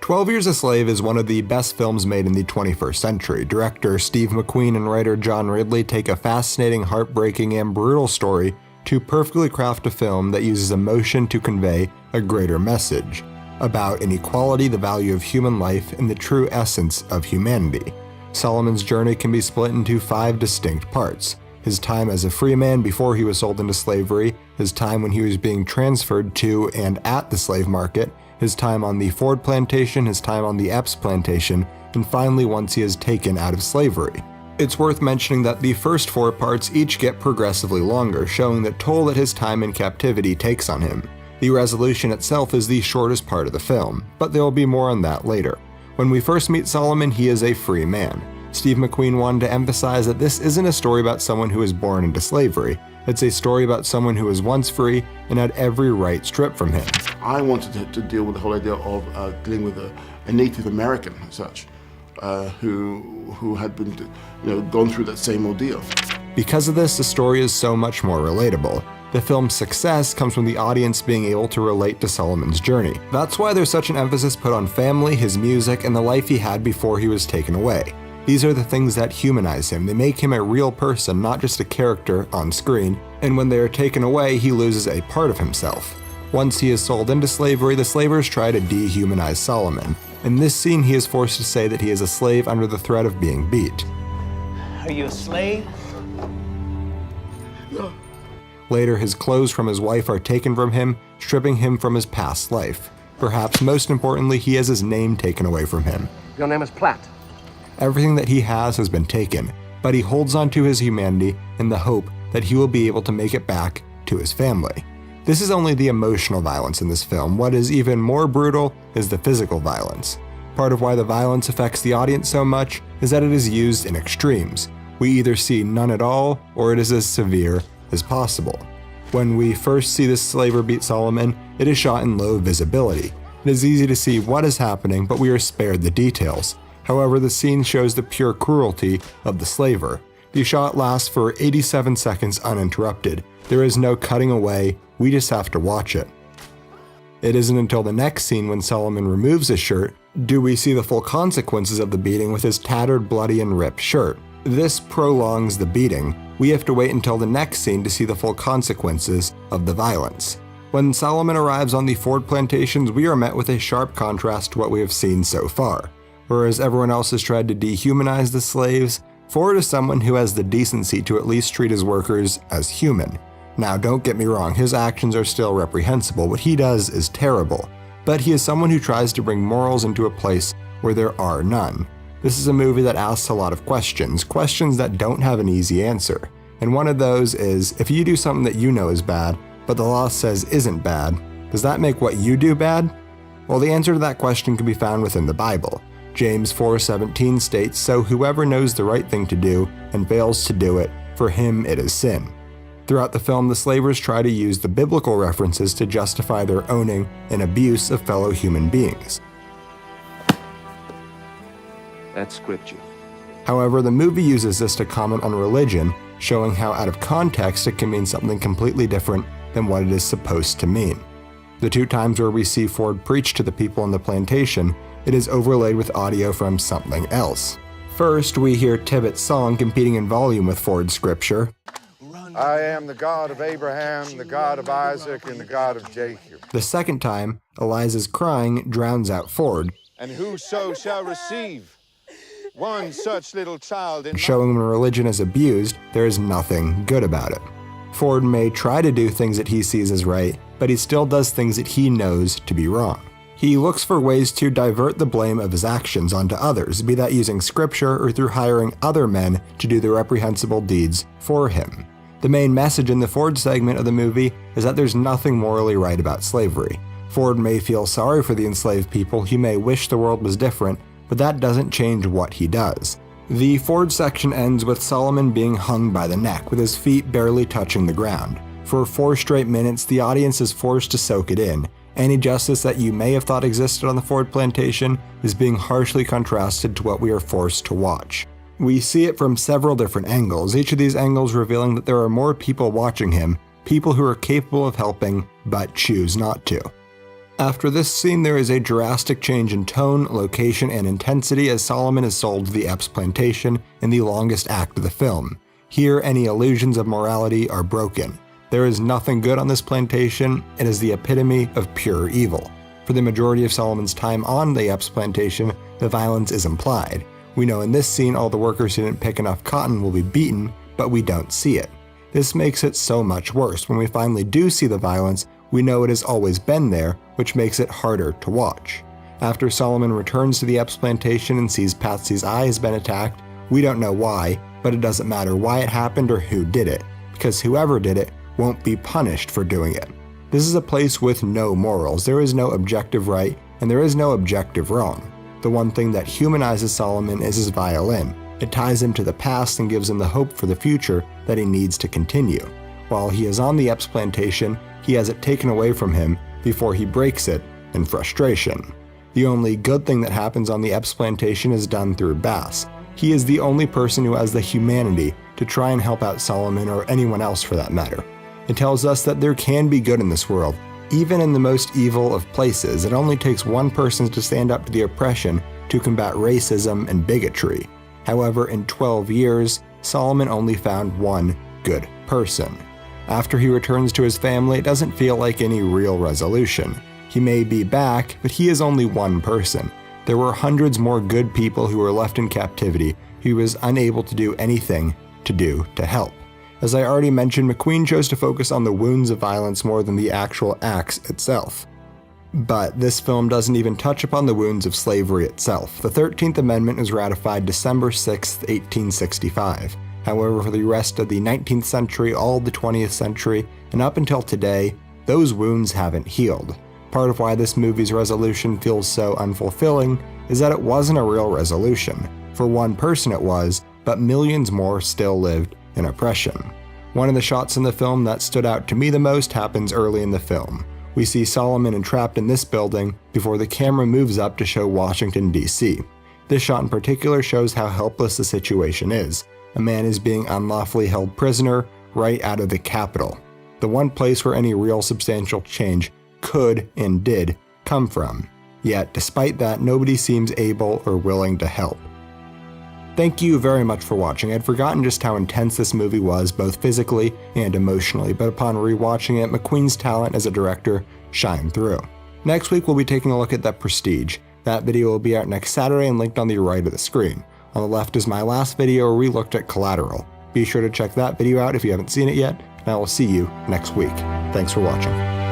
12 Years a Slave is one of the best films made in the 21st century. Director Steve McQueen and writer John Ridley take a fascinating, heartbreaking, and brutal story to perfectly craft a film that uses emotion to convey a greater message about inequality, the value of human life, and the true essence of humanity. Solomon's journey can be split into 5 distinct parts: his time as a free man before he was sold into slavery, his time when he was being transferred to and at the slave market, his time on the Ford plantation, his time on the Epps plantation, and finally once he is taken out of slavery. It's worth mentioning that the first 4 parts each get progressively longer, showing the toll that his time in captivity takes on him. The resolution itself is the shortest part of the film, but there will be more on that later. When we first meet Solomon, he is a free man. Steve McQueen wanted to emphasize that this isn't a story about someone who was born into slavery. It's a story about someone who was once free and had every right stripped from him. I wanted to deal with the whole idea of dealing with a Native American, as such, who had been, gone through that same ordeal. Because of this, the story is so much more relatable. The film's success comes from the audience being able to relate to Solomon's journey. That's why there's such an emphasis put on family, his music, and the life he had before he was taken away. These are the things that humanize him. They make him a real person, not just a character on screen, and when they are taken away, he loses a part of himself. Once he is sold into slavery, the slavers try to dehumanize Solomon. In this scene, he is forced to say that he is a slave under the threat of being beat. Are you a slave? No. Later, his clothes from his wife are taken from him, stripping him from his past life. Perhaps most importantly, he has his name taken away from him. Your name is Platt. Everything that he has been taken, but he holds on to his humanity in the hope that he will be able to make it back to his family. This is only the emotional violence in this film. What is even more brutal is the physical violence. Part of why the violence affects the audience so much is that it is used in extremes. We either see none at all, or it is as severe as possible. When we first see the slaver beat Solomon, it is shot in low visibility. It is easy to see what is happening, but we are spared the details. However, the scene shows the pure cruelty of the slaver. The shot lasts for 87 seconds uninterrupted. There is no cutting away, we just have to watch it. It isn't until the next scene when Solomon removes his shirt do we see the full consequences of the beating with his tattered, bloody, and ripped shirt. This prolongs the beating. We have to wait until the next scene to see the full consequences of the violence. When Solomon arrives on the Ford plantations, we are met with a sharp contrast to what we have seen so far. Whereas everyone else has tried to dehumanize the slaves, Ford is someone who has the decency to at least treat his workers as human. Now, don't get me wrong, his actions are still reprehensible. What he does is terrible. But he is someone who tries to bring morals into a place where there are none. This is a movie that asks a lot of questions that don't have an easy answer. And one of those is, if you do something that you know is bad, but the law says isn't bad, does that make what you do bad? Well, the answer to that question can be found within the Bible. James 4:17 states, "So whoever knows the right thing to do and fails to do it, for him it is sin." Throughout the film, the slavers try to use the biblical references to justify their owning and abuse of fellow human beings. That's scripture. However, the movie uses this to comment on religion, showing how out of context it can mean something completely different than what it is supposed to mean. The 2 times where we see Ford preach to the people on the plantation, it is overlaid with audio from something else. First, we hear Tibbet's song competing in volume with Ford's scripture. I am the God of Abraham, the God of Isaac, and the God of Jacob. The second time, Eliza's crying drowns out Ford, And whoso shall receive one such little child in showing when religion is abused, there is nothing good about it. Ford may try to do things that he sees as right, but he still does things that he knows to be wrong. He looks for ways to divert the blame of his actions onto others, be that using scripture or through hiring other men to do the reprehensible deeds for him. The main message in the Ford segment of the movie is that there's nothing morally right about slavery. Ford may feel sorry for the enslaved people, he may wish the world was different, but that doesn't change what he does. The Ford section ends with Solomon being hung by the neck, with his feet barely touching the ground. For 4 straight minutes, the audience is forced to soak it in. Any justice that you may have thought existed on the Ford plantation is being harshly contrasted to what we are forced to watch. We see it from several different angles, each of these angles revealing that there are more people watching him, people who are capable of helping but choose not to. After this scene, there is a drastic change in tone, location, and intensity as Solomon is sold to the Epps plantation in the longest act of the film. Here, any illusions of morality are broken. There is nothing good on this plantation. It is the epitome of pure evil. For the majority of Solomon's time on the Epps plantation, the violence is implied. We know in this scene all the workers who didn't pick enough cotton will be beaten, but we don't see it. This makes it so much worse. When we finally do see the violence, we know it has always been there, which makes it harder to watch. After Solomon returns to the Epps plantation and sees Patsy's eye has been attacked, we don't know why, but it doesn't matter why it happened or who did it, because whoever did it won't be punished for doing it. This is a place with no morals. There is no objective right, and there is no objective wrong. The one thing that humanizes Solomon is his violin. It ties him to the past and gives him the hope for the future that he needs to continue. While he is on the Epps plantation, he has it taken away from him before he breaks it in frustration. The only good thing that happens on the Epps plantation is done through Bass. He is the only person who has the humanity to try and help out Solomon, or anyone else for that matter. It tells us that there can be good in this world, even in the most evil of places. It only takes one person to stand up to the oppression to combat racism and bigotry. However, in 12 years, Solomon only found one good person. After he returns to his family, it doesn't feel like any real resolution. He may be back, but he is only one person. There were hundreds more good people who were left in captivity who he was unable to do anything to help. As I already mentioned, McQueen chose to focus on the wounds of violence more than the actual acts itself. But this film doesn't even touch upon the wounds of slavery itself. The 13th Amendment was ratified December 6, 1865. However, for the rest of the 19th century, all of the 20th century, and up until today, those wounds haven't healed. Part of why this movie's resolution feels so unfulfilling is that it wasn't a real resolution. For one person it was, but millions more still lived in oppression. One of the shots in the film that stood out to me the most happens early in the film. We see Solomon entrapped in this building before the camera moves up to show Washington, D.C. This shot in particular shows how helpless the situation is. A man is being unlawfully held prisoner right out of the Capitol, the one place where any real substantial change could and did come from. Yet, despite that, nobody seems able or willing to help. Thank you very much for watching. I'd forgotten just how intense this movie was, both physically and emotionally, but upon rewatching it, McQueen's talent as a director shined through. Next week, we'll be taking a look at The Prestige. That video will be out next Saturday and linked on the right of the screen. On the left is my last video where we looked at Collateral. Be sure to check that video out if you haven't seen it yet, and I will see you next week. Thanks for watching.